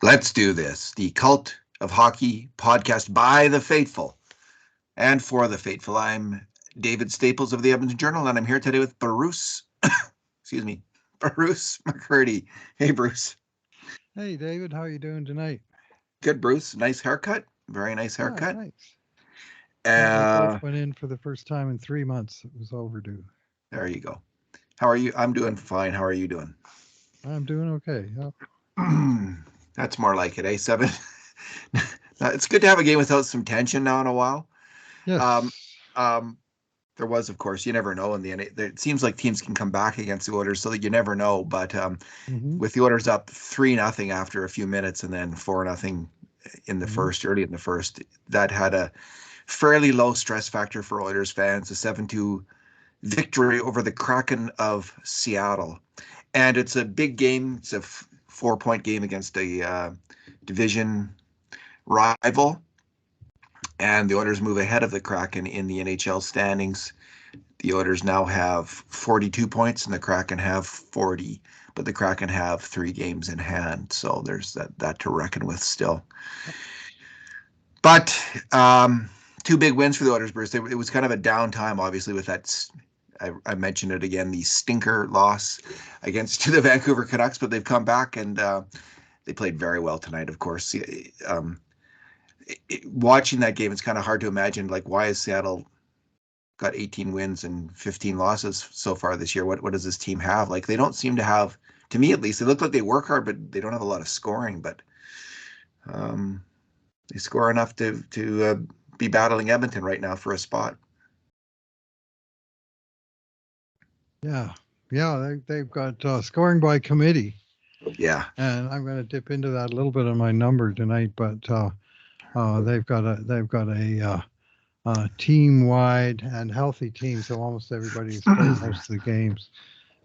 Let's do this. The Cult of Hockey podcast by the faithful and for the faithful. I'm David Staples of the Edmonton Journal, and I'm here today with Bruce, Bruce McCurdy. Hey, Bruce. Hey, David, how are you doing tonight? Good, Bruce. Nice haircut. Very nice Ah, haircut. nice. Yeah, we Uh, both went in for the first time in 3 months. It was overdue. there you go. How are you? I'm doing fine. How are you doing? I'm doing okay. Yep. That's more like it, eh, Seven? It's good to have a game without some tension now in a while. Um, Yes. um, there was, of course, you never know in the end. It seems like teams can come back against the Oilers, so that you never know. But hmm with the Oilers up 3-0 after a few minutes, and then 4-0 in the hmm first, early in the first, that had a fairly low stress factor for Oilers fans. A 7-2 victory over the Kraken of Seattle, and it's a big game. It's a 4-point game against a division rival, and the Oilers move ahead of the Kraken in the NHL standings. The Oilers now have 42 points, and the Kraken have 40. But the Kraken have 3 games in hand, so there's that to reckon with still. Yep. But 2 big wins for the Oilers, Bruce. It was kind of a downtime, obviously, with that. I mentioned it again, the stinker loss against the Vancouver Canucks, but they've come back and they played very well tonight. Of course, watching that game, it's kind of hard to imagine, like, why is Seattle got 18 wins and 15 losses so far this year? What does this team have? Like, they don't seem to have, to me at least, they look like they work hard, but they don't have a lot of scoring. But they score enough to be battling Edmonton right now for a spot. Yeah. Yeah, they've got scoring by committee. Yeah. And I'm going to dip into that a little bit on my number tonight, but they've got a team wide and healthy team, so almost everybody's played most of the games.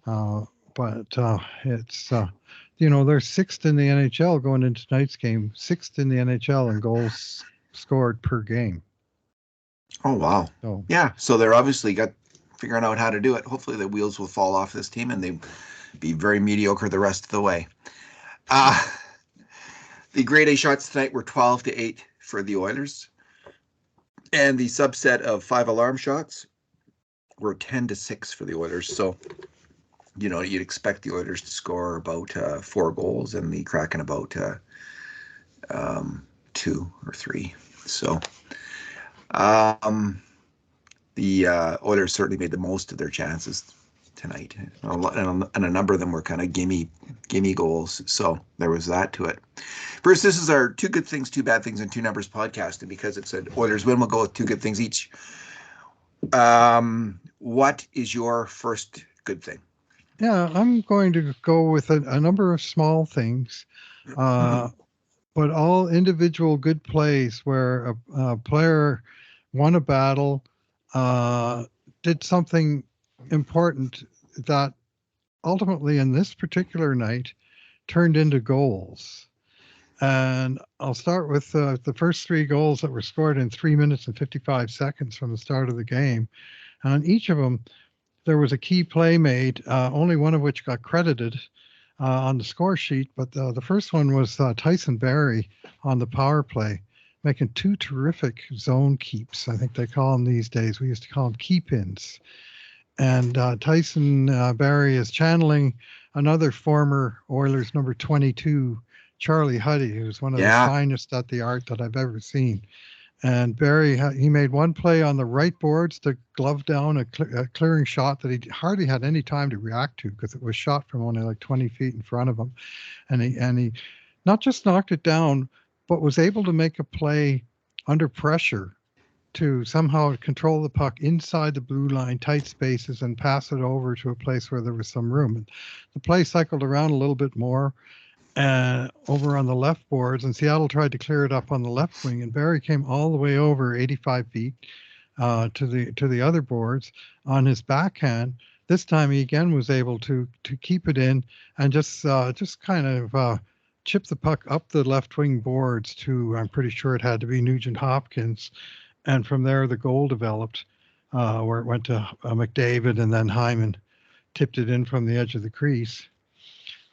Uh, but it's they're sixth in the NHL going into tonight's game, sixth in the NHL in goals scored per game. Oh, wow. So Yeah. So they're obviously got figuring out how to do it. Hopefully the wheels will fall off this team and they be very mediocre the rest of the way. Uh, the grade A shots tonight were 12-8 for the Oilers. And the subset of 5 alarm shots were 10-6 for the Oilers. So, you'd expect the Oilers to score about 4 goals and the Kraken about 2 or 3. So, the Oilers certainly made the most of their chances tonight, and a number of them were kind of gimme goals. So there was that to it. Bruce, this is our 2 good things, 2 bad things, and 2 numbers podcast, and because it's an Oilers win, we'll go with 2 good things each. What is your first good thing? yeah, I'm going to go with a number of small things, but all individual good plays where a player won a battle, did something important that ultimately in this particular night turned into goals. And I'll start with the first 3 goals that were scored in 3 minutes and 55 seconds from the start of the game. And on each of them, there was a key play made, only one of which got credited on the score sheet. But the first one was Tyson Barrie on the power play, making 2 terrific zone keeps. I think they call them these days. We used to call them keep ins. And Tyson Barrie is channeling another former Oilers number 22, Charlie Huddy, who's one of the Yeah. finest at the art that I've ever seen. And Barrie, he made one play on the right boards to glove down a clearing shot that he hardly had any time to react to because it was shot from only like 20 feet in front of him. And he not just knocked it down, but was able to make a play under pressure to somehow control the puck inside the blue line, tight spaces, and pass it over to a place where there was some room. And the play cycled around a little bit more over on the left boards, and Seattle tried to clear it up on the left wing, and Barrie came all the way over 85 feet to the other boards on his backhand. This time he again was able to keep it in and just kind of chip the puck up the left wing boards to, I'm pretty sure it had to be Nugent Hopkins, and from there the goal developed, where it went to McDavid, and then Hyman tipped it in from the edge of the crease.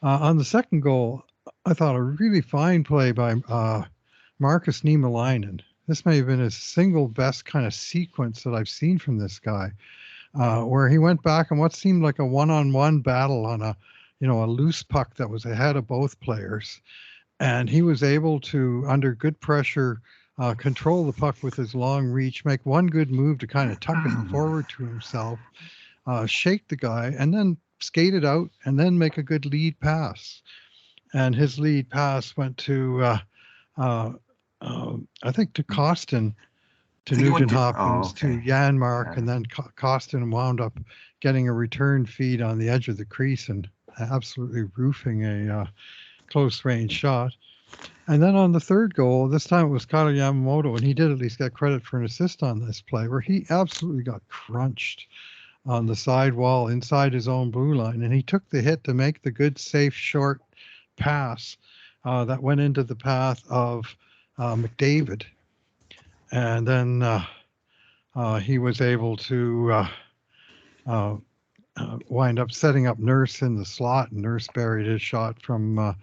On the second goal, I thought a really fine play by Marcus Niemelainen. This may have been his single best kind of sequence that I've seen from this guy, where he went back and what seemed like a one-on-one battle on a loose puck that was ahead of both players, and he was able to, under good pressure, control the puck with his long reach, make one good move to kind of tuck it forward to himself, shake the guy, and then skate it out, and then make a good lead pass. And his lead pass went to, uh, I think, to Costin, I to think he went Nugent to. Oh, Hopkins, to okay. Janmark, Yeah. and then Costin wound up getting a return feed on the edge of the crease and absolutely roofing a close range shot. And then on the third goal, this time it was Kyle Yamamoto, and he did at least get credit for an assist on this play, where he absolutely got crunched on the side wall inside his own blue line, and he took the hit to make the good, safe, short pass that went into the path of McDavid, and then he was able to uh, wind up setting up Nurse in the slot, and Nurse buried his shot from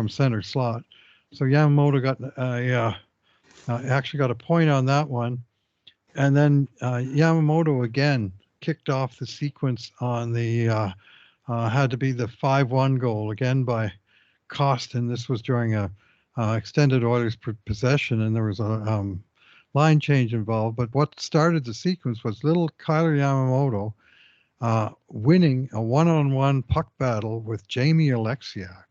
center slot. So Yamamoto got actually got a point on that one, and then Yamamoto again kicked off the sequence on the had to be the 5-1 goal again by Costin. This was during a extended Oilers possession, and there was a line change involved. But what started the sequence was little Kyler Yamamoto winning a one-on-one puck battle with Jamie Alexiak,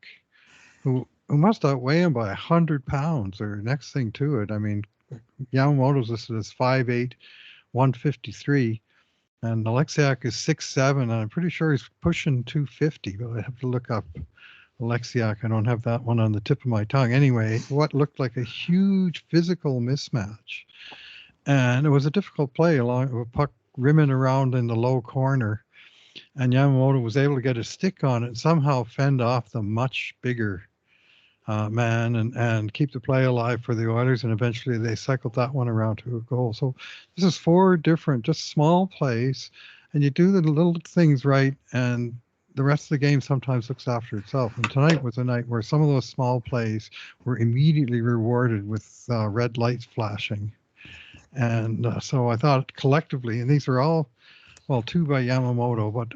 who must outweigh him by 100 pounds or next thing to it. I mean, Yamamoto's listed as 5'8", 153, and Alexiak is 6'7", and I'm pretty sure he's pushing 250, but I have to look up Alexiak. I don't have that one on the tip of my tongue. Anyway, what looked like a huge physical mismatch. And it was a difficult play along a puck rimming around in the low corner. And Yamamoto was able to get a stick on it and somehow fend off the much bigger man and keep the play alive for the Oilers. And eventually they cycled that one around to a goal. So this is 4 different, just small plays. And you do the little things right, and the rest of the game sometimes looks after itself. And tonight was a night where some of those small plays were immediately rewarded with red lights flashing. And so I thought collectively, and these are all, well, 2 by Yamamoto, but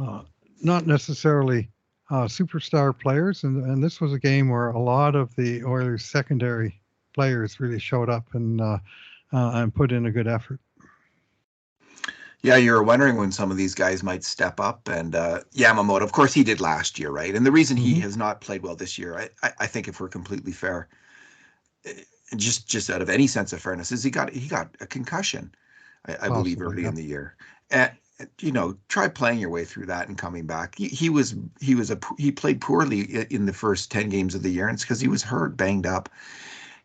uh, not necessarily superstar players. And this was a game where a lot of the Oilers' secondary players really showed up and put in a good effort. Yeah, you were wondering when some of these guys might step up, and Yamamoto, of course, he did last year, right? And the reason he Mm-hmm. has not played well this year, I think, if we're completely fair, just out of any sense of fairness, is he got a concussion, I believe, Possibly, early yeah. in the year, and try playing your way through that and coming back. He played poorly in the first 10 games of the year, and it's because he was hurt, banged up.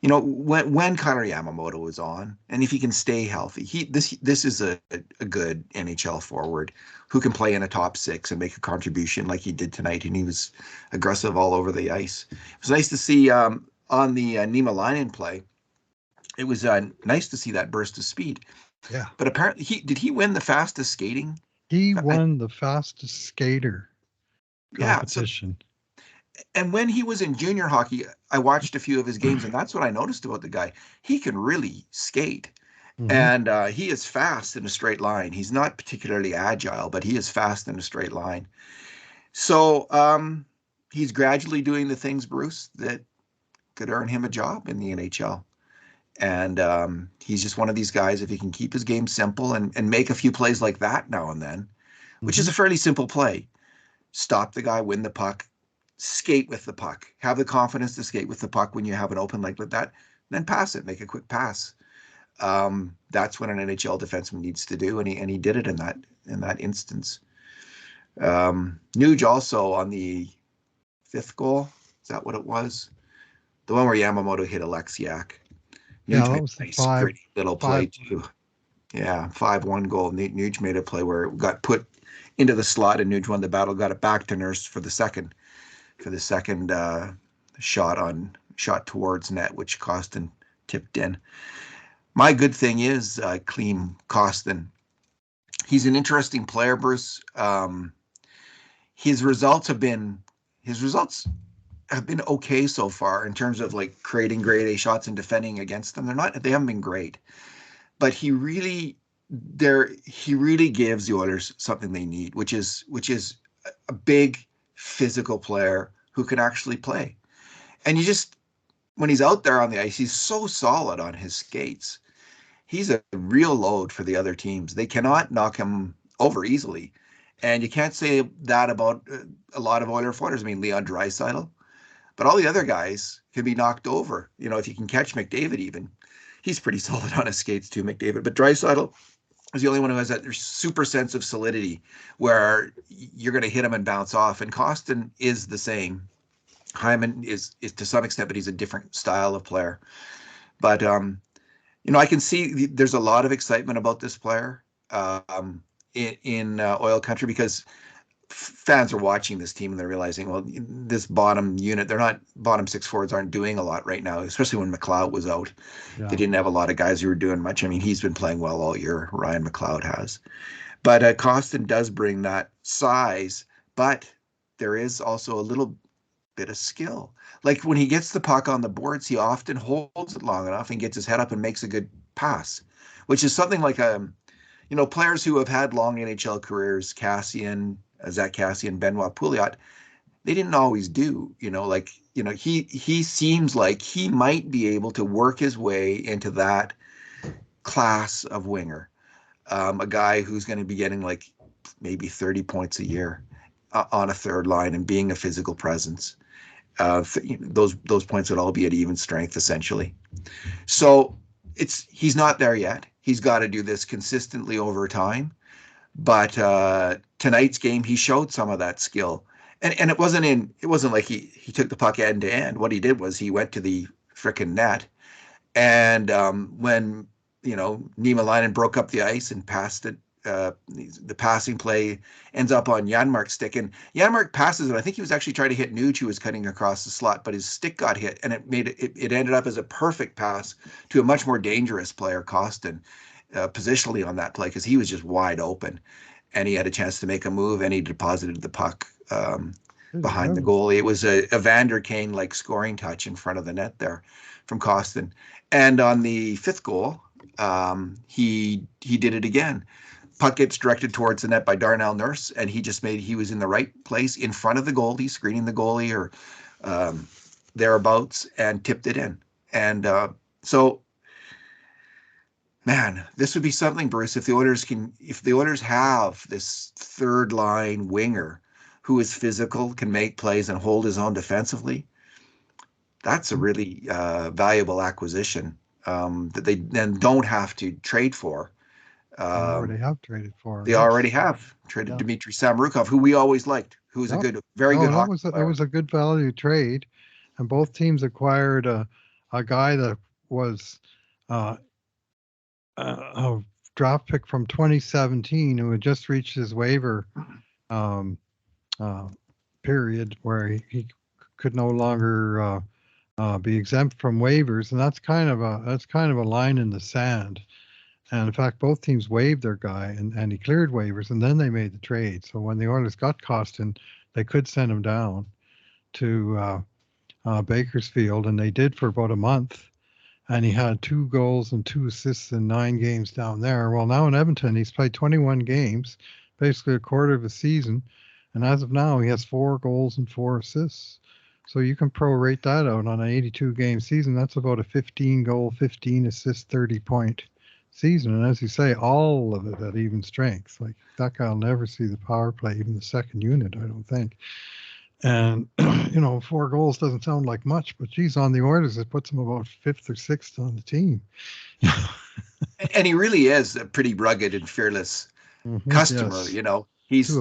When Connor Yamamoto was on, and if he can stay healthy, this is a good NHL forward who can play in a top 6 and make a contribution like he did tonight, and he was aggressive all over the ice. It was nice to see on the Niemelainen play. It was nice to see that burst of speed. Yeah. But apparently, he win the fastest skating? He won the fastest skater Yeah. So, competition. and when he was in junior hockey, I watched a few of his games, and that's what I noticed about the guy. He can really skate. Mm-hmm. And he is fast in a straight line. He's not particularly agile, but he is fast in a straight line. So he's gradually doing the things, Bruce, that could earn him a job in the NHL. And he's just one of these guys, if he can keep his game simple and make a few plays like that now and then, which Mm-hmm. is a fairly simple play. Stop the guy, win the puck, skate with the puck, have the confidence to skate with the puck when you have an open like that, then pass it, make a quick pass. That's what an NHL defenseman needs to do, and he did it in that instance. Nuge also on the 5th goal. Is that what it was? The one where Yamamoto hit Alexiak. Yeah, Nuge that made was a the nice, gritty little play 5-1. too. Yeah, 5-1 goal. Nuge made a play where it got put into the slot, and Nuge won the battle. Got it back to Nurse for the second shot towards net, which Costin tipped in. My good thing is Klim Kostin. He's an interesting player, Bruce. His results have been okay so far in terms of like creating grade A shots and defending against them. They haven't been great, but he really gives the Oilers something they need, which is a big physical player who can actually play. And you just when he's out there on the ice, he's so solid on his skates. He's a real load for the other teams. They cannot knock him over easily. And you can't say that about a lot of Oiler floaters. I mean, Leon Draisaitl, but all the other guys can be knocked over. You know, if you can catch McDavid, even he's pretty solid on his skates too, McDavid. But Draisaitl is the only one who has that super sense of solidity where you're going to hit him and bounce off. And Costin is the same. Hyman is to some extent, but he's a different style of player. But I can see there's a lot of excitement about this player in Oil Country because fans are watching this team and they're realizing, well, this bottom unit, they're not bottom six forwards aren't doing a lot right now, especially when McLeod was out. Yeah. They didn't have a lot of guys who were doing much. I mean, he's been playing well all year. Ryan McLeod has. But Costin does bring that size, but there is also a little bit of skill. Like when he gets the puck on the boards, he often holds it long enough and gets his head up and makes a good pass, which is something like players who have had long NHL careers, Zach Kassian, Benoit Pouliot, they didn't always do. He seems like he might be able to work his way into that class of winger, a guy who's going to be getting like maybe 30 points a year on a third line and being a physical presence. Those points would all be at even strength essentially. So he's not there yet. He's got to do this consistently over time. But tonight's game, he showed some of that skill, and it wasn't like he took the puck end to end. What he did was he went to the frickin' net, and when Niemelainen broke up the ice and passed it, the passing play ends up on Janmark's stick, and Janmark passes it. I think he was actually trying to hit Nuge, who was cutting across the slot, but his stick got hit, and it ended up as a perfect pass to a much more dangerous player, Costin. Positionally on that play because he was just wide open and he had a chance to make a move and he deposited the puck behind the goalie. It was a Evander Kane like scoring touch in front of the net there from Costin. And on the fifth goal, he did it again. Puck gets directed towards the net by Darnell Nurse and he was in the right place in front of the goalie, screening the goalie or thereabouts and tipped it in. And so man, this would be something, Bruce, if the Oilers have this third line winger who is physical, can make plays and hold his own defensively. That's a really valuable acquisition that they then don't have to trade for. They already have traded for. They already have traded Dmitry Samorukov, who we always liked, who was a very good hockey player. That was a good value trade, and both teams acquired a guy that was a draft pick from 2017 who had just reached his waiver period where he could no longer be exempt from waivers, and that's kind of a line in the sand. And in fact, both teams waived their guy, and he cleared waivers, and then they made the trade. So when the Oilers got Costin, they could send him down to Bakersfield, and they did for about a month. And he had 2 goals and 2 assists in 9 games down there. Well, now in Edmonton, he's played 21 games, basically a quarter of a season. And as of now, he has 4 goals and 4 assists. So you can prorate that out on an 82-game season. That's about a 15-goal, 15-assist, 30-point season. And as you say, all of it at even strength. Like that guy will never see the power play, even the second unit, I don't think. And, 4 goals doesn't sound like much, but geez, on the Oilers, it puts him about 5th or 6th on the team. And he really is a pretty rugged and fearless customer, He's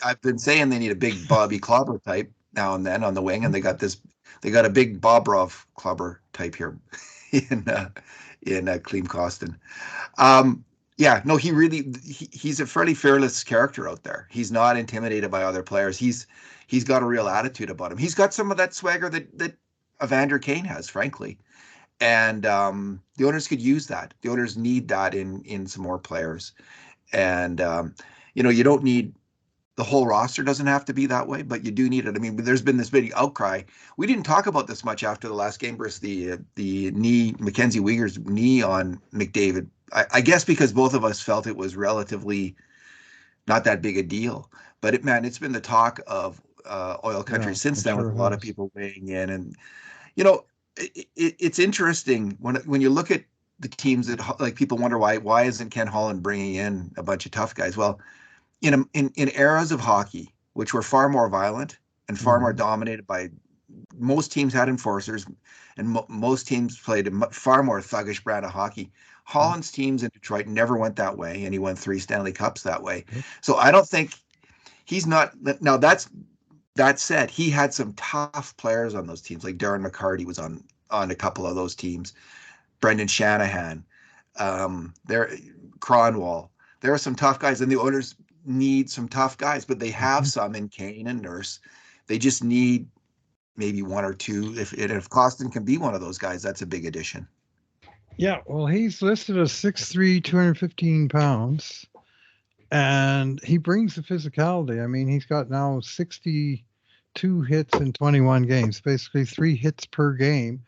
I've been saying they need a big Bobby Clobber type now and then on the wing, and they got a big Bobrov Clobber type here in Klim Kostin. He's a fairly fearless character out there. He's not intimidated by other players. He's got a real attitude about him. He's got some of that swagger that Evander Kane has, frankly. And the Oilers could use that. The Oilers need that in some more players. And you don't need the whole roster doesn't have to be that way, but you do need it. I mean, there's been this big outcry. We didn't talk about this much after the last game versus the knee, Mackenzie Weegar's knee on McDavid. I guess because both of us felt it was relatively not that big a deal. But it's been the talk of oil country Yeah, since it then, with sure a lot of has. people weighing in. And you know, it's interesting when you look at the teams that, like, people wonder why isn't Ken Holland bringing in a bunch of tough guys? Well, in eras of hockey which were far more violent and far more Mhm. dominated by, most teams had enforcers, and most teams played a far more thuggish brand of hockey. Yep, Holland's teams in Detroit never went that way, and he won 3 Stanley Cups that way. yep. So I don't think he's not. Now that said, he had some tough players on those teams, like Darren McCarty was on a couple of those teams. Brendan Shanahan, there, Cronwall. There are some tough guys, and the Oilers need some tough guys, but they have Mhm. some in Kane and Nurse. They just need maybe one or two. If Costin can be one of those guys, that's a big addition. Yeah, well, he's listed as 6'3", 215 pounds, and he brings the physicality. I mean, he's got now 62 hits in 21 games, basically 3 hits per game.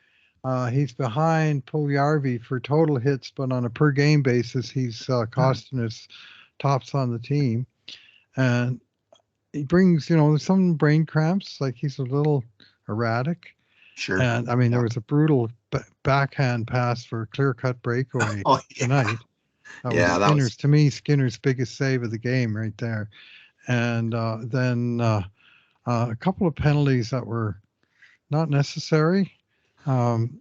He's behind Puljujärvi for total hits, but on a per game basis, he's costing us tops on the team. And he brings, some brain cramps, like he's a little erratic. Sure. And I mean, there Yeah. was a brutal backhand pass for a clear cut breakaway Oh yeah. tonight. That was Yeah. That was. Skinner's biggest save of the game right there. And then a couple of penalties that were not necessary. Um,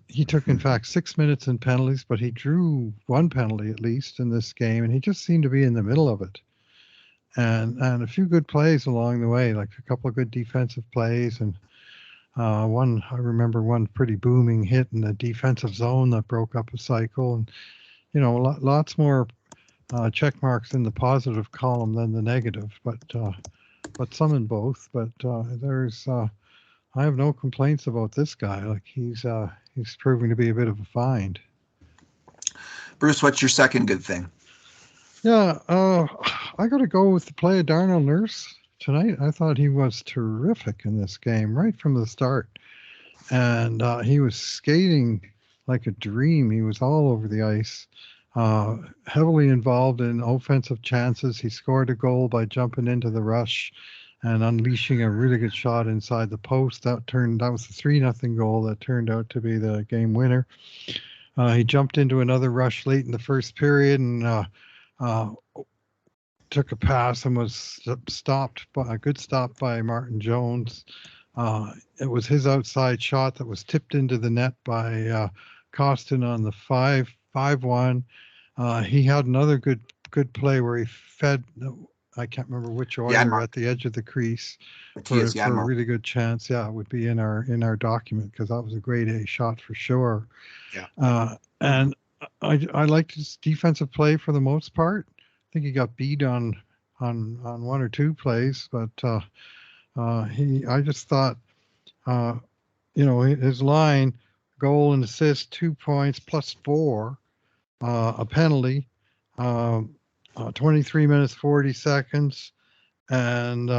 he took, in fact, 6 minutes in penalties, but he drew one penalty at least in this game, and he just seemed to be in the middle of it. And a few good plays along the way, like a couple of good defensive plays, and one, I remember one pretty booming hit in the defensive zone that broke up a cycle, and lots more check marks in the positive column than the negative, but some in both. But I have no complaints about this guy. Like he's proving to be a bit of a find. Bruce, what's your second good thing? Yeah, I got to go with the play of Darnell Nurse tonight. I thought he was terrific in this game right from the start, and he was skating like a dream. He was all over the ice, heavily involved in offensive chances. He scored a goal by jumping into the rush and unleashing a really good shot inside the post. That was the 3-0 goal that turned out to be the game winner. He jumped into another rush late in the first period and uh, took a pass and was stopped by a good stop by Martin Jones. It was his outside shot that was tipped into the net by Costin on the 5-1. He had another good play where he fed, I can't remember which Oiler, Yanmark. at the edge of the crease Matthias for a Yanmark. really good chance. Yeah, it would be in our document because that was a grade A shot for sure. Yeah. And I liked his defensive play for the most part. I think he got beat on one or two plays, but I just thought his line, goal and assist, 2 points plus 4, a penalty, um, 23 minutes 40 seconds, and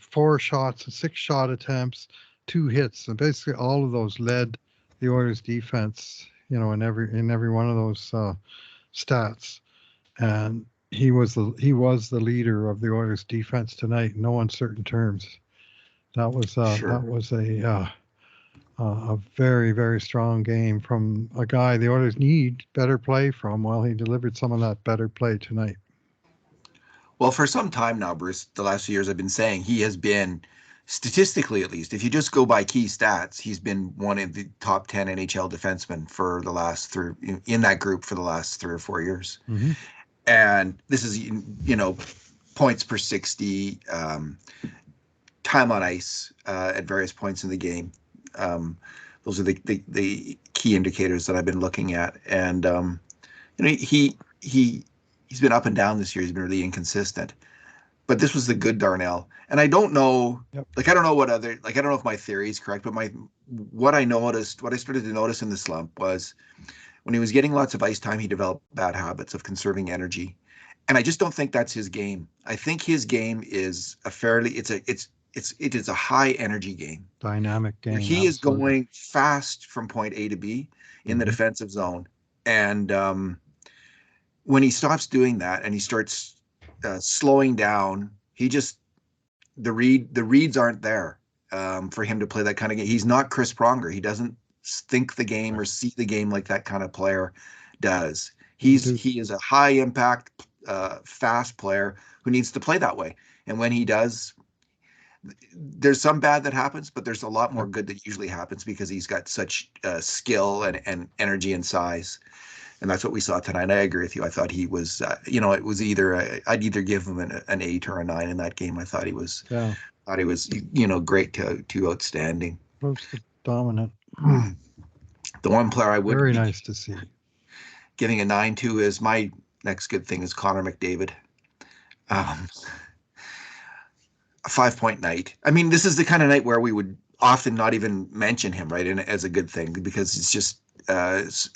4 shots and 6 shot attempts, 2 hits, and basically all of those led the Oilers defense. In every one of those stats, and he was the leader of the Oilers defense tonight in no uncertain terms. That Sure. was a very, very strong game from a guy the Oilers need better play from. Well, he delivered some of that better play tonight. Well, for some time now, Bruce, the last few years, I've been saying he has been, statistically at least, if you just go by key stats, he's been one of the top 10 NHL defensemen for the last three, in that group for the last 3 or 4 years. Mm-hmm. And this is, points per 60, time on ice at various points in the game. Those are the key indicators that I've been looking at. And, he's been up and down this year. He's been really inconsistent. But this was the good Darnell. And I don't know, Yep. I don't know I don't know if my theory is correct, but what I started to notice in the slump was when he was getting lots of ice time, he developed bad habits of conserving energy. And I just don't think that's his game. I think his game is it is a high energy game. Dynamic game, He is absolutely. going fast from point A to B in the Hmm. defensive zone, and when he stops doing that and he starts slowing down, he just the reads aren't there for him to play that kind of game. He's not Chris Pronger. He doesn't think the game or see the game like that kind of player does. Dude, He is a high impact, fast player who needs to play that way. And when he does, there's some bad that happens, but there's a lot more yep. good that usually happens because he's got such skill and energy and size. And that's what we saw tonight. I agree with you. I thought he was, it was I'd either give him an 8 or a 9 in that game. Yeah, Thought he was, great to outstanding. close to dominant. The one player I would Very be nice to see. giving a 9 to is my next good thing is Connor McDavid. Um, a 5 point night. I mean, this is the kind of night where we would often not even mention him, right, and as a good thing because it's just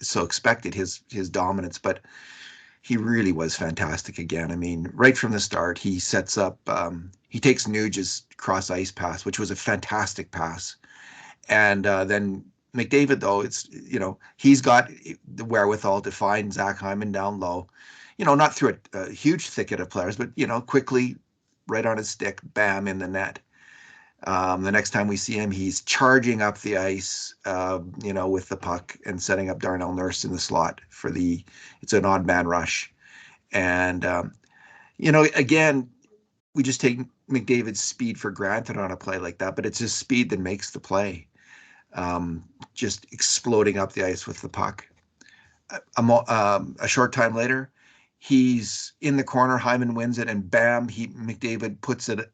so expected his dominance. But he really was fantastic again. I mean, right from the start, he sets up. He takes Nuge's cross ice pass, which was a fantastic pass, and then McDavid, though, he's got the wherewithal to find Zach Hyman down low. Not through a huge thicket of players, but quickly, right on his stick, bam, in the net. The next time we see him, he's charging up the ice, with the puck and setting up Darnell Nurse in the slot it's an odd man rush. And, again, we just take McDavid's speed for granted on a play like that, but it's his speed that makes the play. Just exploding up the ice with the puck. A short time later, he's in the corner. Hyman wins it, and bam, McDavid puts it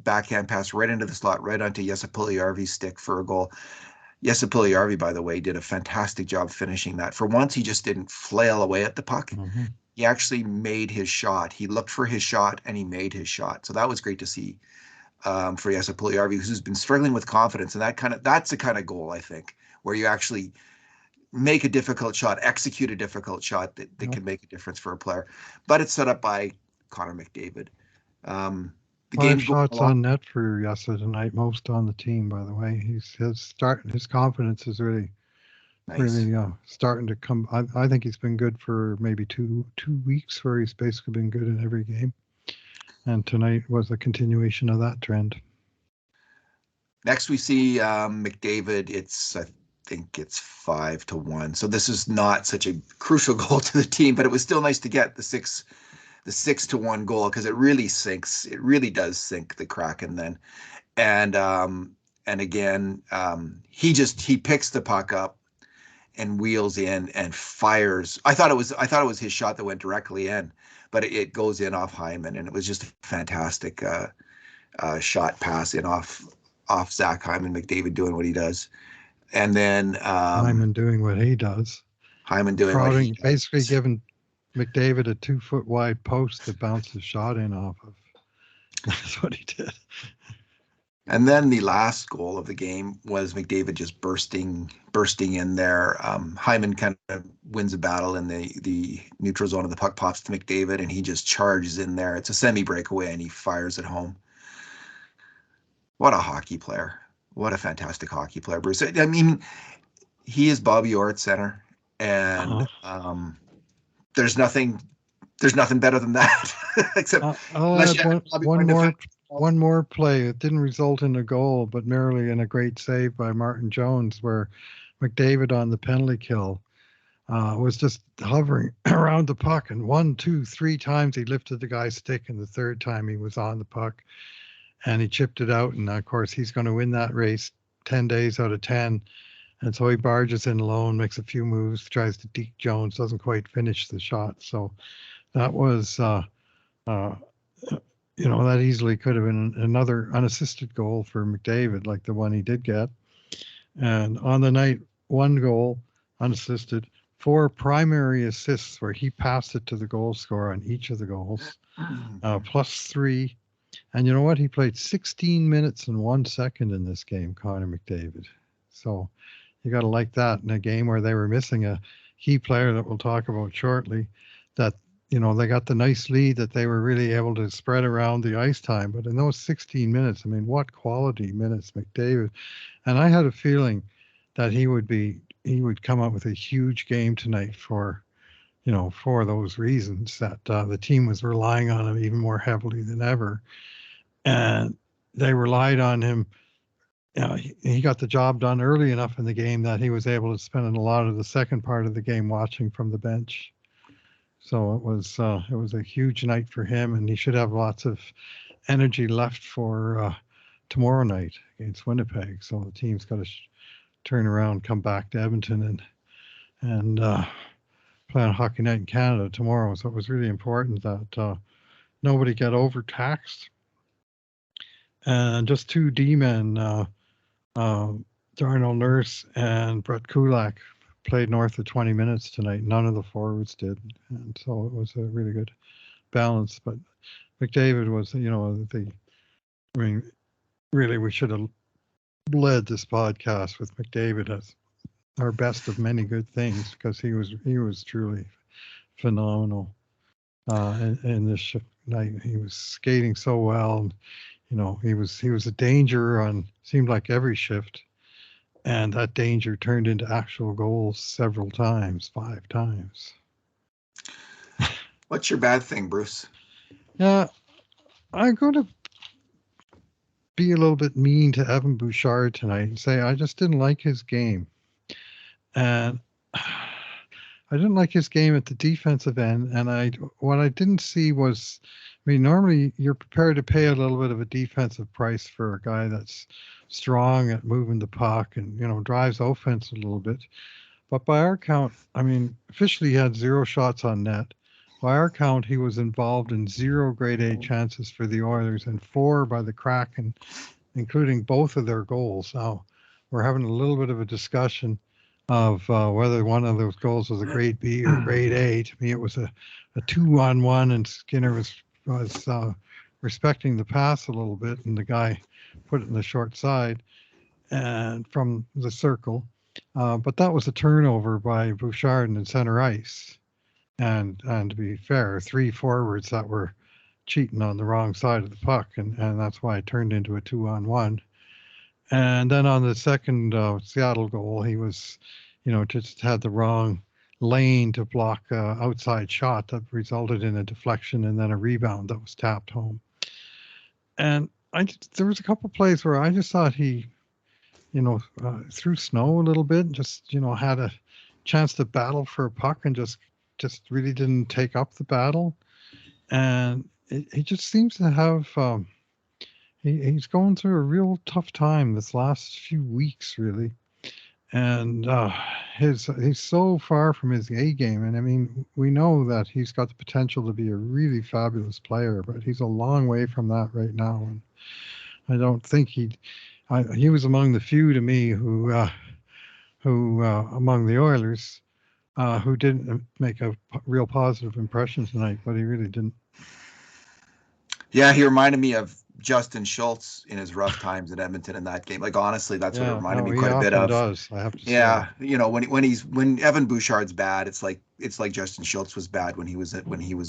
backhand pass right into the slot, right onto Jesse Puljujarvi's stick for a goal. Jesse Puljujarvi, by the way, did a fantastic job finishing that. For once, he just didn't flail away at the puck. Mm-hmm. He actually made his shot. He looked for his shot, and he made his shot. So that was great to see for Jesse Puljujarvi, who's been struggling with confidence, and that's the kind of goal I think where you actually make a difficult shot, execute a difficult shot that Yep. can make a difference for a player. But it's set up by Connor McDavid. The Five game's going shots along on net for Yessa tonight, most on the team, by the way. His confidence is really, nice. really starting to come. I think he's been good for maybe two weeks, where he's basically been good in every game. And tonight was a continuation of that trend. Next, we see McDavid. I think it's 5-1. So this is not such a crucial goal to the team, but it was still nice to get the 6-1 goal because it really sinks. It really does sink the Kraken then. And again, he picks the puck up and wheels in and fires. I thought it was his shot that went directly in, but it goes in off Hyman, and it was just a fantastic shot pass in off Zach Hyman. McDavid doing what he does, and then Hyman doing what he does, Hyman doing what he crowding, basically does. giving McDavid a 2 foot wide post to bounce his shot in off of. That's what he did. And then the last goal of the game was McDavid just bursting in there. Hyman kind of wins a battle in the neutral zone, and the puck pops to McDavid, and he just charges in there. It's a semi breakaway, and he fires it home. What a hockey player! What a fantastic hockey player, Bruce. I mean, he is Bobby Orr at center, and Uh-huh. there's nothing better than that, except I'll unless you add have Bobby Orr in defense. one more play. It didn't result in a goal, but merely in a great save by Martin Jones, where McDavid on the penalty kill was just hovering around the puck, and 1, 2, 3 times he lifted the guy's stick, and the third time he was on the puck, and he chipped it out. And of course, he's going to win that race 10 days out of 10. And so he barges in alone, makes a few moves, tries to deke Jones, doesn't quite finish the shot. So that was, that easily could have been another unassisted goal for McDavid, like the one he did get. And on the night, 1 goal, unassisted, 4 primary assists where he passed it to the goal scorer on each of the goals, +3. And you know what? He played 16 minutes and 1 second in this game, Connor McDavid. So you got to like that in a game where they were missing a key player that we'll talk about shortly. That they got the nice lead that they were really able to spread around the ice time. But in those 16 minutes, I mean, what quality minutes McDavid. And I had a feeling that he would come up with a huge game tonight for those reasons that the team was relying on him even more heavily than ever. And they relied on him. He got the job done early enough in the game that he was able to spend a lot of the second part of the game watching from the bench. So it was a huge night for him, and he should have lots of energy left for tomorrow night against Winnipeg. So the team's got to turn around, come back to Edmonton, and play on Hockey Night in Canada tomorrow. So it was really important that nobody get overtaxed. And just two D-men, Darnell Nurse and Brett Kulak, played north of 20 minutes tonight. None of the forwards did. And so it was a really good balance. But McDavid was, really we should have led this podcast with McDavid as our best of many good things, because he was truly phenomenal in this night. He was skating so well. He was a danger on seemed like every shift, and that danger turned into actual goals several times, 5 times. What's your bad thing, Bruce? Yeah, I'm going to be a little bit mean to Evan Bouchard tonight and say I just didn't like his game. And I didn't like his game at the defensive end. And what I didn't see was, I mean, normally you're prepared to pay a little bit of a defensive price for a guy that's strong at moving the puck and, drives offense a little bit. But by our count, I mean, officially he had 0 shots on net. By our count, he was involved in 0 grade A chances for the Oilers and 4 by the Kraken, including both of their goals. Now, we're having a little bit of a discussion of whether one of those goals was a grade B or grade A. To me, it was a 2-on-1, and Skinner was respecting the pass a little bit, and the guy put it in the short side and from the circle. But that was a turnover by Bouchard in center ice. And to be fair, 3 forwards that were cheating on the wrong side of the puck, and that's why it turned into a 2-on-1. And then on the second Seattle goal, he was, just had the wrong lane to block an outside shot that resulted in a deflection and then a rebound that was tapped home. And there was a couple plays where I just thought he, threw snow a little bit, just, had a chance to battle for a puck and just really didn't take up the battle. And he just seems to have, he's going through a real tough time this last few weeks, really. And he's so far from his A game. And I mean, we know that he's got the potential to be a really fabulous player, but he's a long way from that right now. And I don't think he was among the few to me who among the Oilers, who didn't make a real positive impression tonight, but he really didn't. Yeah, he reminded me of Justin Schultz in his rough times in Edmonton in that game. Like, honestly, that's what it reminded me quite a bit of. Does, I have to say. Yeah, when Evan Bouchard's bad, it's like Justin Schultz was bad when he was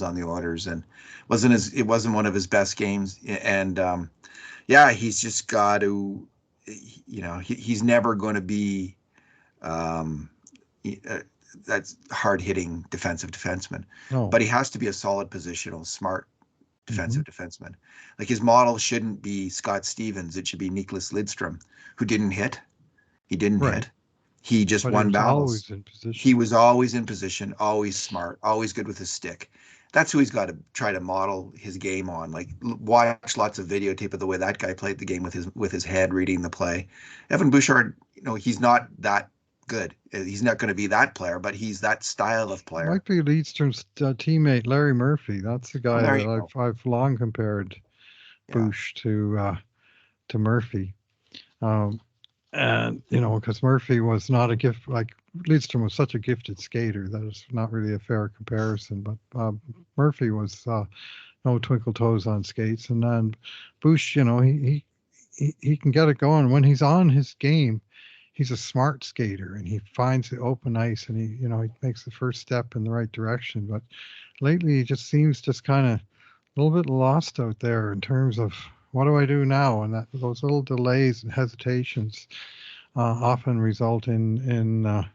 on the Oilers, and it wasn't one of his best games. And he's just got to, he's never going to be that's hard-hitting defensive defenseman. No. But he has to be a solid positional, smart defensive defenseman. Like, his model shouldn't be Scott Stevens. It should be Nicklas Lidstrom, who didn't hit. He didn't hit. He just won battles. He was always in position, always smart, always good with his stick. That's who he's got to try to model his game on. Like, watch lots of videotape of the way that guy played the game with his head reading the play. Evan Bouchard, he's not that good. He's not going to be that player, but he's that style of player. Might be Lidstrom's teammate Larry Murphy. That's the guy that I've long compared Bouch to Murphy. And because Murphy was not a gift, like Lidstrom was such a gifted skater that it's not really a fair comparison. But Murphy was no twinkle toes on skates, and then Bouch, he can get it going when he's on his game. he's a smart skater and he finds the open ice and he makes the first step in the right direction. But lately, he just seems just kind of a little bit lost out there in terms of what do I do now? And that those little delays and hesitations often result in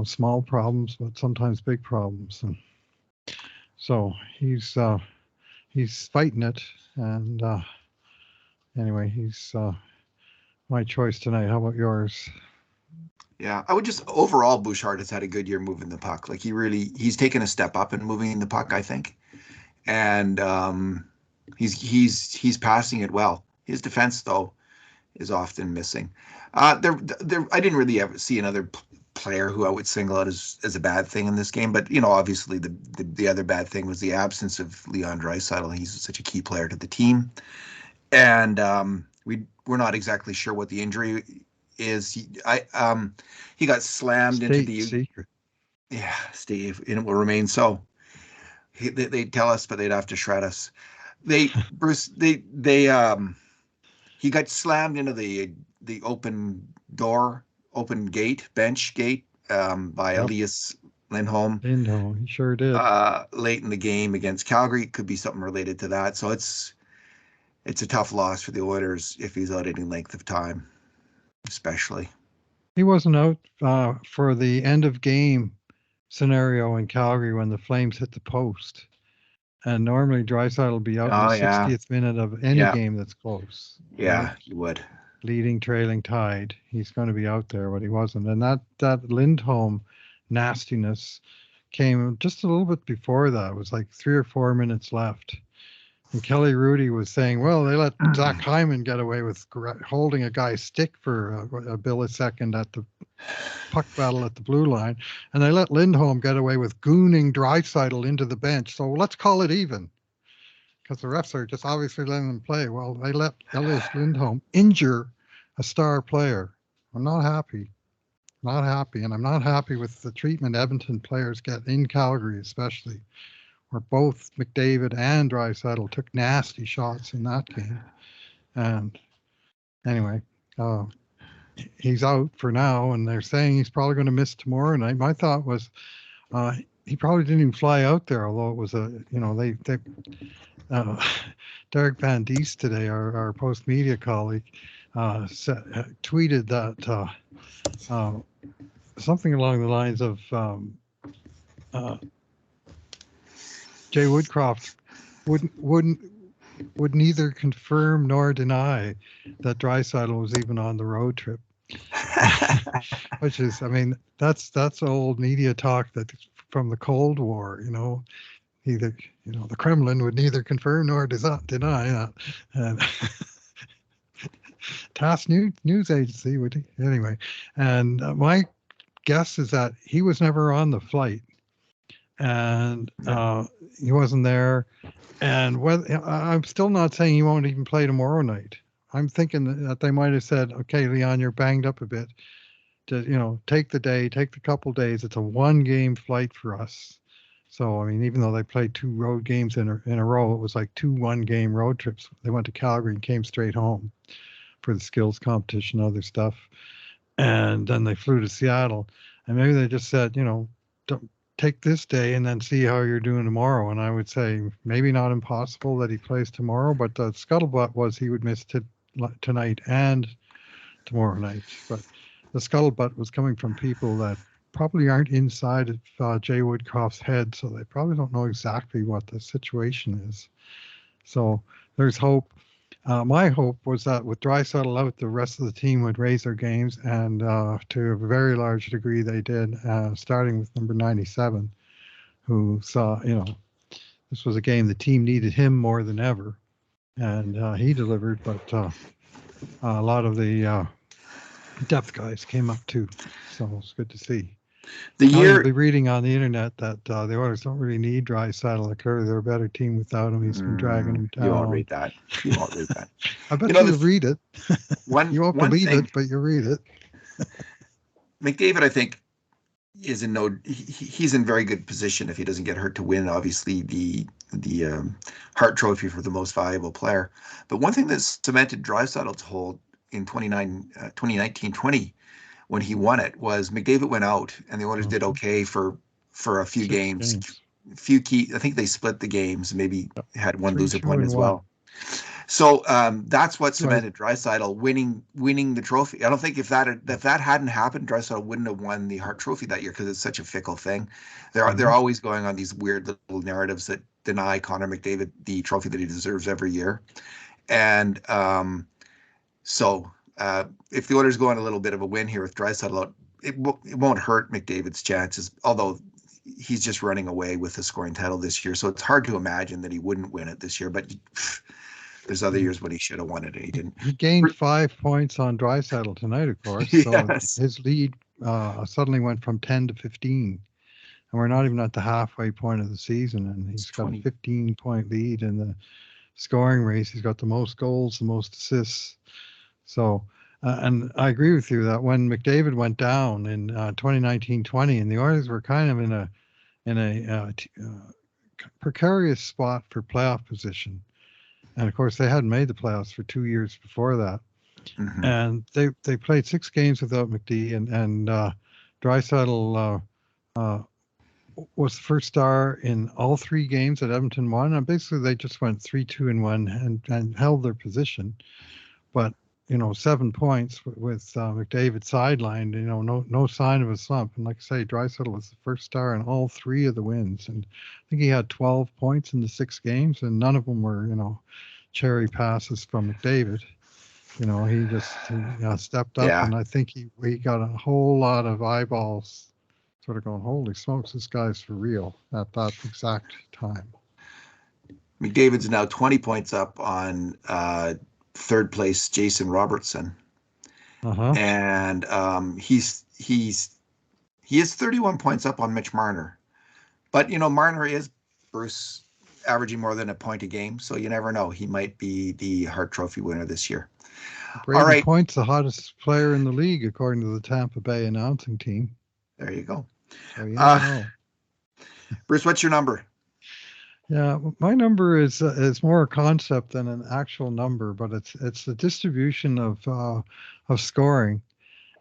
small problems, but sometimes big problems. And so he's fighting it. And anyway, he's my choice tonight. How about yours? Yeah, I would just overall Bouchard has had a good year moving the puck. Like he's taken a step up in moving the puck, I think, and he's passing it well. His defense though is often missing. I didn't really ever see another player who I would single out as a bad thing in this game, but obviously the other bad thing was the absence of Leon Draisaitl. He's such a key player to the team, and we're not exactly sure what the injury is. He got slammed into the secret. Yeah, Steve, and it will remain so. They tell us, but they'd have to shred us. Bruce, he got slammed into the open bench gate by Elias Lindholm. He sure did. Late in the game against Calgary. Could be something related to that. So it's a tough loss for the Oilers if he's out any length of time, especially. He wasn't out for the end of game scenario in Calgary when the Flames hit the post. And normally Draisaitl will be out in the 60th minute of any game that's close. Yeah, right? He would. Leading, trailing tide. He's going to be out there, but he wasn't. And that Lindholm nastiness came just a little bit before that. It was like 3 or 4 minutes left. And Kelly Rudy was saying, well, they let Zach Hyman get away with holding a guy's stick for a millisecond at the puck battle at the blue line. And they let Lindholm get away with gooning Draisaitl into the bench. So let's call it even. Because the refs are just obviously letting them play. Well, they let Elias Lindholm injure a star player. I'm not happy. Not happy. And I'm not happy with the treatment Edmonton players get in Calgary, especially, where both McDavid and Draisaitl took nasty shots in that game. And anyway, he's out for now, and they're saying he's probably going to miss tomorrow night. My thought was he probably didn't even fly out there, although it was Derek Van Diest today, our post-media colleague, tweeted that something along the lines of Jay Woodcroft would neither confirm nor deny that Draisaitl was even on the road trip. Which is, I mean, that's old media talk that from the Cold War, either, the Kremlin would neither confirm nor deny that. And TASS news agency would, anyway. And my guess is that he was never on the flight. And he wasn't there. And I'm still not saying he won't even play tomorrow night. I'm thinking that they might have said, okay, Leon, you're banged up a bit. Take the couple days. It's a 1-game flight for us. So, I mean, even though they played 2 road games in a row, it was like 2 1-game road trips. They went to Calgary and came straight home for the skills competition, other stuff. And then they flew to Seattle. And maybe they just said, don't take this day and then see how you're doing tomorrow. And I would say maybe not impossible that he plays tomorrow, but the scuttlebutt was he would miss tonight and tomorrow night. But the scuttlebutt was coming from people that probably aren't inside of Jay Woodcroft's head, so they probably don't know exactly what the situation is. So there's hope. My hope was that with Draisaitl out, the rest of the team would raise their games, and to a very large degree they did, starting with number 97, who saw, this was a game the team needed him more than ever, and he delivered, but a lot of the depth guys came up too, so it's good to see. I'll be reading on the internet that the Oilers don't really need Draisaitl. Clearly, they're a better team without him. He's been dragging them down. You won't read that. I bet you'll read it. You won't believe it, but you'll read it. McDavid, I think, is he's in very good position if he doesn't get hurt to win, obviously, the Hart Trophy for the most valuable player. But one thing that's cemented Draisaitl's hold in 2019-20 when he won it was McDavid went out and the Oilers did okay for a few 6 games. Few key. I think they split the games, maybe Yep. had one 3, loser 2, point and as 1. well. So that's what Right. cemented Draisaitl winning the trophy. I don't think if that hadn't happened, Draisaitl wouldn't have won the Hart Trophy that year because it's such a fickle thing. They're always going on these weird little narratives that deny Connor McDavid the trophy that he deserves every year. And so if the Oilers go on a little bit of a win here with Draisaitl, it won't hurt McDavid's chances, although he's just running away with the scoring title this year. So it's hard to imagine that he wouldn't win it this year. But there's other years when he should have won it and he didn't. He gained 5 points on Draisaitl tonight, of course. So Yes. his lead suddenly went from 10 to 15. And we're not even at the halfway point of the season. And he's got a 15-point lead in the scoring race. He's got the most goals, the most assists. So, and I agree with you that when McDavid went down in 2019-20, and the Oilers were kind of in a precarious spot for playoff position. And of course, they hadn't made the playoffs for 2 years before that. Mm-hmm. And they played 6 games without McD, and Draisaitl was the first star in all 3 games that Edmonton won. And basically, they just went 3-2-1 and held their position. But 7 points with McDavid sidelined. No sign of a slump. And like I say, Draisaitl was the first star in all 3 of the wins, and I think he had 12 points in the 6 games, and none of them were cherry passes from McDavid. He just stepped up, Yeah. and I think he got a whole lot of eyeballs sort of going, holy smokes, this guy's for real at that exact time. McDavid's now 20 points up on third place Jason Robertson. And he is 31 points up on Mitch Marner. But Marner is, Bruce, averaging more than a point a game, so you never know. He might be the Hart Trophy winner this year. Brady right. Point's the hottest player in the league, according to the Tampa Bay announcing team. There you go. So you never know. Bruce, what's your number? Yeah, my number is more a concept than an actual number, but it's the distribution of scoring,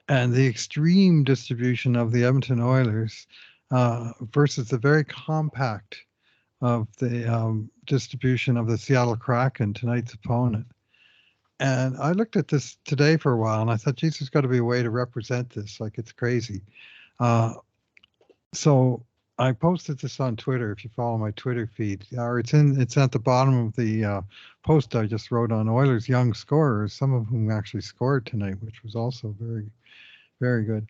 and the extreme distribution of the Edmonton Oilers versus the very compact of the distribution of the Seattle Kraken, tonight's opponent. And I looked at this today for a while, and I thought, geez, there's got to be a way to represent this. Like, it's crazy. So I posted this on Twitter. If you follow my Twitter feed, or it's at the bottom of the post I just wrote on Oilers' young scorers, some of whom actually scored tonight, which was also very, very good.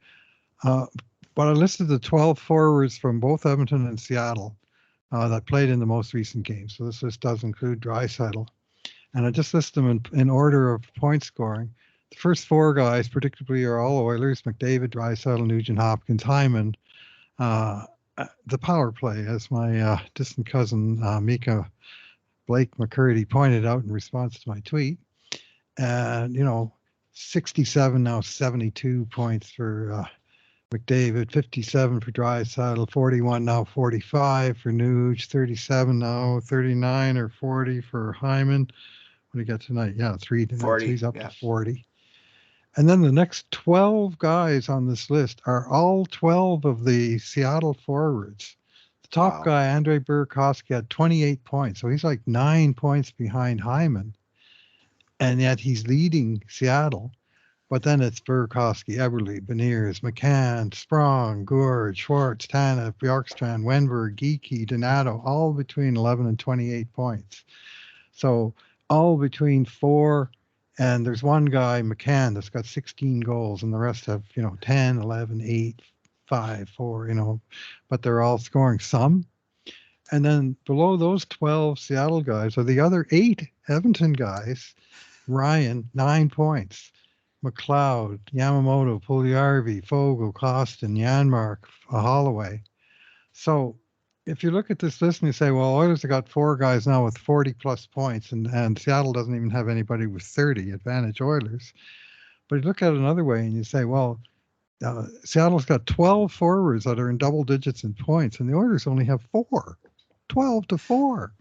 But I listed the 12 forwards from both Edmonton and Seattle that played in the most recent games. So this list does include Draisaitl. And I just list them in order of point scoring. The first 4 guys, predictably, are all Oilers: McDavid, Draisaitl, Nugent Hopkins, Hyman. The power play, as my distant cousin Mika Blake McCurdy pointed out in response to my tweet. And, 67, now 72 points for McDavid, 57 for Draisaitl, 41, now 45 for Nuge, 37, now 39 or 40 for Hyman. What do you got tonight? Yeah, 3 tonight. 40, so he's up to 40. And then the next 12 guys on this list are all 12 of the Seattle forwards. The top guy, Andrei Burakovsky, had 28 points. So he's like 9 points behind Hyman. And yet he's leading Seattle. But then it's Burakovsky, Eberle, Beniers, McCann, Sprong, Gourde, Schwartz, Tanev, Bjorkstrand, Wenberg, Geekie, Donato, all between 11 and 28 points. So all between 4, and there's one guy, McCann, that's got 16 goals, and the rest have, 10, 11, 8, 5, 4, but they're all scoring some. And then below those 12 Seattle guys are the other 8 Edmonton guys. Ryan, 9 points. McLeod, Yamamoto, Puljujarvi, Fogle, Costin, Janmark, Holloway. So if you look at this list and you say, well, Oilers have got 4 guys now with 40-plus points, and Seattle doesn't even have anybody with 30, advantage Oilers. But you look at it another way and you say, well, Seattle's got 12 forwards that are in double digits in points, and the Oilers only have 4, 12 to 4.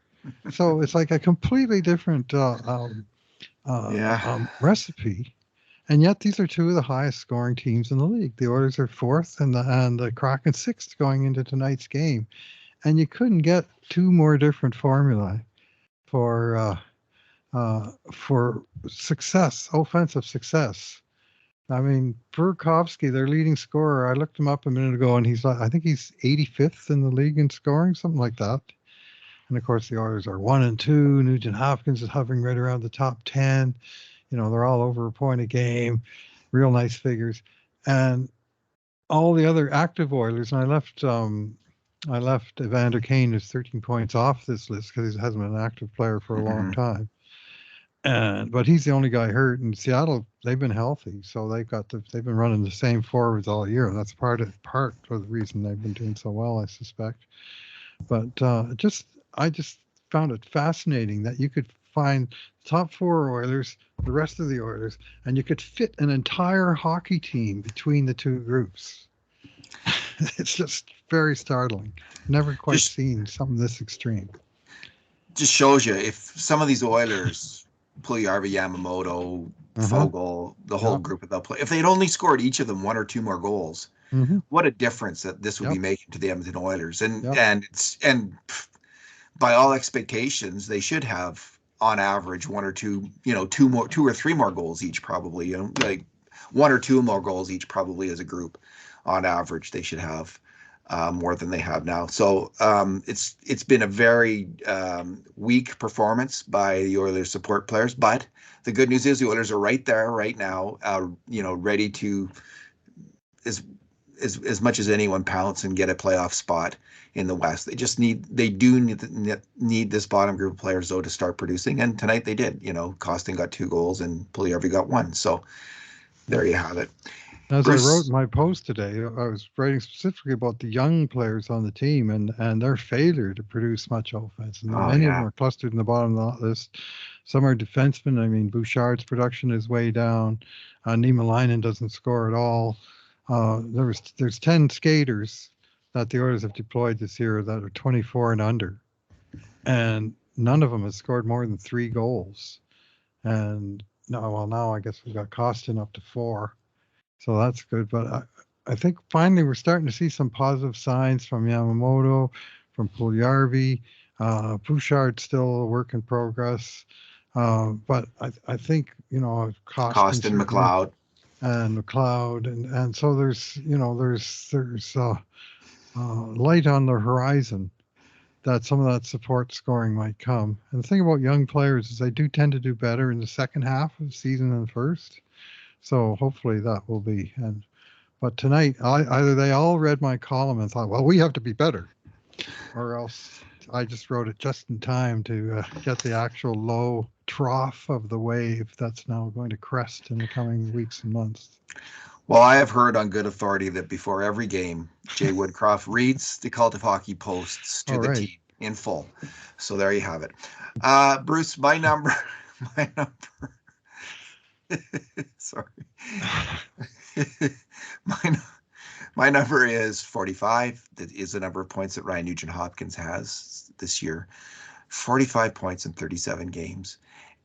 So it's like a completely different recipe. And yet these are two of the highest scoring teams in the league. The Oilers are fourth, and the Kraken sixth going into tonight's game. And you couldn't get two more different formulae for success, offensive success. I mean, Burakovsky, their leading scorer, I looked him up a minute ago, and I think he's 85th in the league in scoring, something like that. And of course, the Oilers are 1 and 2. Nugent Hopkins is hovering right around the top 10. They're all over a point a game, real nice figures. And all the other active Oilers, and I left Evander Kane, who's 13 points off this list because he hasn't been an active player for a long time. But he's the only guy hurt. In Seattle, they've been healthy, so they've been running the same forwards all year. That's part of the reason they've been doing so well, I suspect. But I just found it fascinating that you could find top four Oilers, the rest of the Oilers, and you could fit an entire hockey team between the two groups. It's just very startling. Never quite seen something this extreme. Just shows you if some of these Oilers, Puljujarvi, Yamamoto, Fogle, the whole group of they'll play, if they'd only scored each of them one or two more goals, what a difference that this would be making to the Edmonton Oilers. And by all expectations, they should have on average one or two, two or three more goals each, probably, like one or two more goals each, probably as a group on average, they should have more than they have now. So it's been a very weak performance by the Oilers support players, but the good news is the Oilers are right there right now, ready to, as much as anyone, pounce and get a playoff spot in the West. They do need this bottom group of players though to start producing, and tonight they did. Costin got 2 goals and Puljujarvi got 1. So there you have it. As Bruce, I wrote in my post today, I was writing specifically about the young players on the team and their failure to produce much offense. And many of them are clustered in the bottom of the list. Some are defensemen. I mean, Bouchard's production is way down. Niemelainen doesn't score at all. There's 10 skaters that the Oilers have deployed this year that are 24 and under, and none of them has scored more than 3 goals. And now I guess we've got Costin up to 4. So that's good. But I think finally we're starting to see some positive signs from Yamamoto, from Puljujarvi. Bouchard's still a work in progress. But I think, Costin, McLeod. And McLeod. And so there's light on the horizon that some of that support scoring might come. And the thing about young players is they do tend to do better in the second half of the season than the first. So hopefully that will be. But tonight, either they all read my column and thought, well, we have to be better, or else I just wrote it just in time to get the actual low trough of the wave that's now going to crest in the coming weeks and months. Well, I have heard on good authority that before every game, Jay Woodcroft reads the Cult of Hockey posts to the team in full. So there you have it. Bruce, my number. Sorry. My number is 45. That is the number of points that Ryan Nugent-Hopkins has this year. 45 points in 37 games.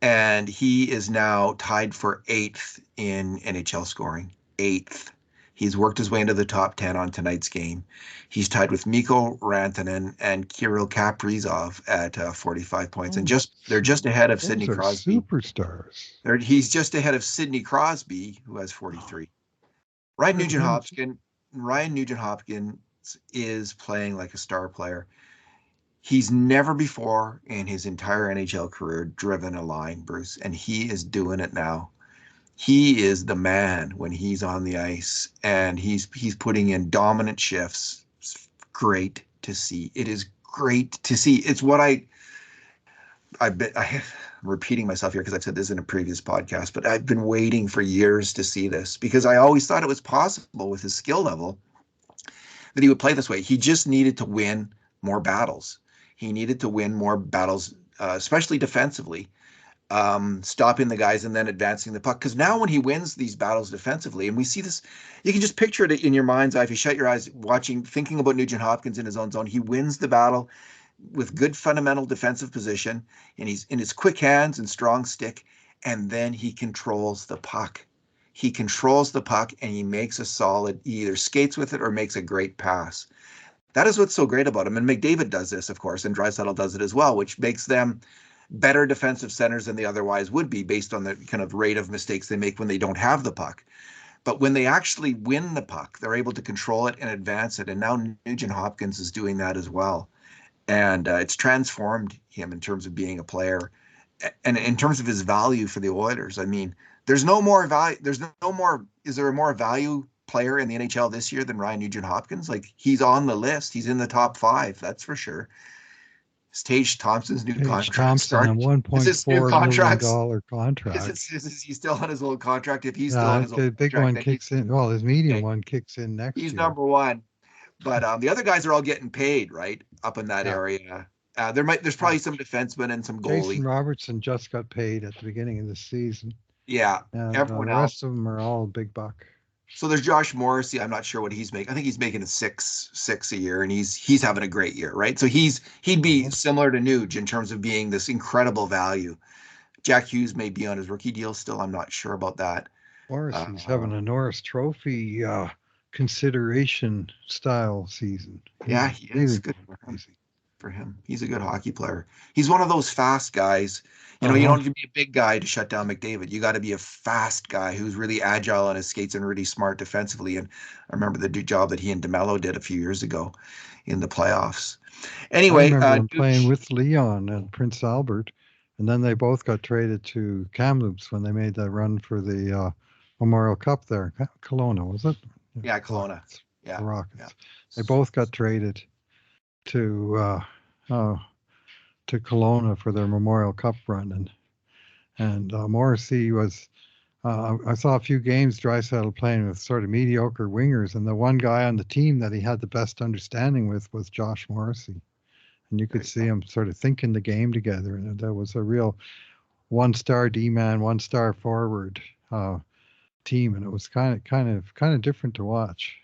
And he is now tied for 8th in NHL scoring. 8th. He's worked his way into the top 10 on tonight's game. He's tied with Mikko Rantanen and Kirill Kaprizov at 45 points. And they're just ahead of Sidney Crosby. Superstars. He's just ahead of Sidney Crosby, who has 43. Ryan Nugent-Hopkins is playing like a star player. He's never before in his entire NHL career driven a line, Bruce, and he is doing it now. He is the man when he's on the ice, and he's putting in dominant shifts. It's great to see. It is great to see. It's what I'm repeating myself here because I've said this in a previous podcast, but I've been waiting for years to see this because I always thought it was possible with his skill level that he would play this way. He just needed to win more battles. He needed to win more battles, especially defensively. Stopping the guys and then advancing the puck. Because now when he wins these battles defensively, and we see this, you can just picture it in your mind's eye. If you shut your eyes thinking about Nugent-Hopkins in his own zone, he wins the battle with good fundamental defensive position, and he's in his quick hands and strong stick, and then he controls the puck. He controls the puck and he makes a solid, he either skates with it or makes a great pass. That is what's so great about him. And McDavid does this, of course, and Draisaitl does it as well, which makes them better defensive centers than they otherwise would be based on the kind of rate of mistakes they make when they don't have the puck. But when they actually win the puck, they're able to control it and advance it. And now Nugent Hopkins is doing that as well. And it's transformed him in terms of being a player and in terms of his value for the Oilers. I mean, there's no more value. There's no more. Is there a more value player in the NHL this year than Ryan Nugent Hopkins? Like, he's on the list. He's in the top 5. That's for sure. Tage Thompson's new Tage contract Thompson, a starts. Is his new $1.4 million contracts? contract. Is he still on his old contract? If he's still on Yeah, his old the big contract, one then kicks in. Well, his medium okay, one kicks in next he's year. number one. But the other guys are all getting paid, right? Up in that Yeah. area. There's probably some defensemen and some Jason goalie. Robertson just got paid at the beginning of the season. Yeah, And the everyone else. rest of them are all big buck. So there's Josh Morrissey. I'm not sure what he's making. I think he's making a six a year, and he's having a great year, right? So he'd be similar to Nuge in terms of being this incredible value. Jack Hughes may be on his rookie deal still. I'm not sure about that. Morrissey's having a Norris Trophy consideration style season. Yeah, he is good for him. He's a good hockey player. He's one of those fast guys. You know, you don't need to be a big guy to shut down McDavid. You got to be a fast guy who's really agile on his skates and really smart defensively. And I remember the job that he and DeMello did a few years ago in the playoffs. Anyway, I remember him playing with Leon and Prince Albert, and then they both got traded to Kamloops when they made that run for the Memorial Cup there. Kelowna, was it? Yeah, Kelowna. Yeah, the Rockets. Yeah. They both got traded to Kelowna for their Memorial Cup run, and Morrissey was. I saw a few games Draisaitl playing with sort of mediocre wingers, and the one guy on the team that he had the best understanding with was Josh Morrissey, and you could see him sort of thinking the game together, and there was a real one-star D-man, one-star forward team, and it was kind of different to watch.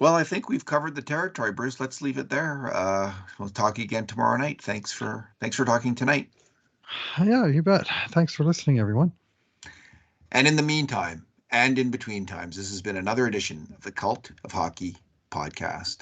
Well, I think we've covered the territory, Bruce. Let's leave it there. We'll talk again tomorrow night. Thanks for talking tonight. Yeah, you bet. Thanks for listening, everyone. And in the meantime, and in between times, this has been another edition of the Cult of Hockey podcast.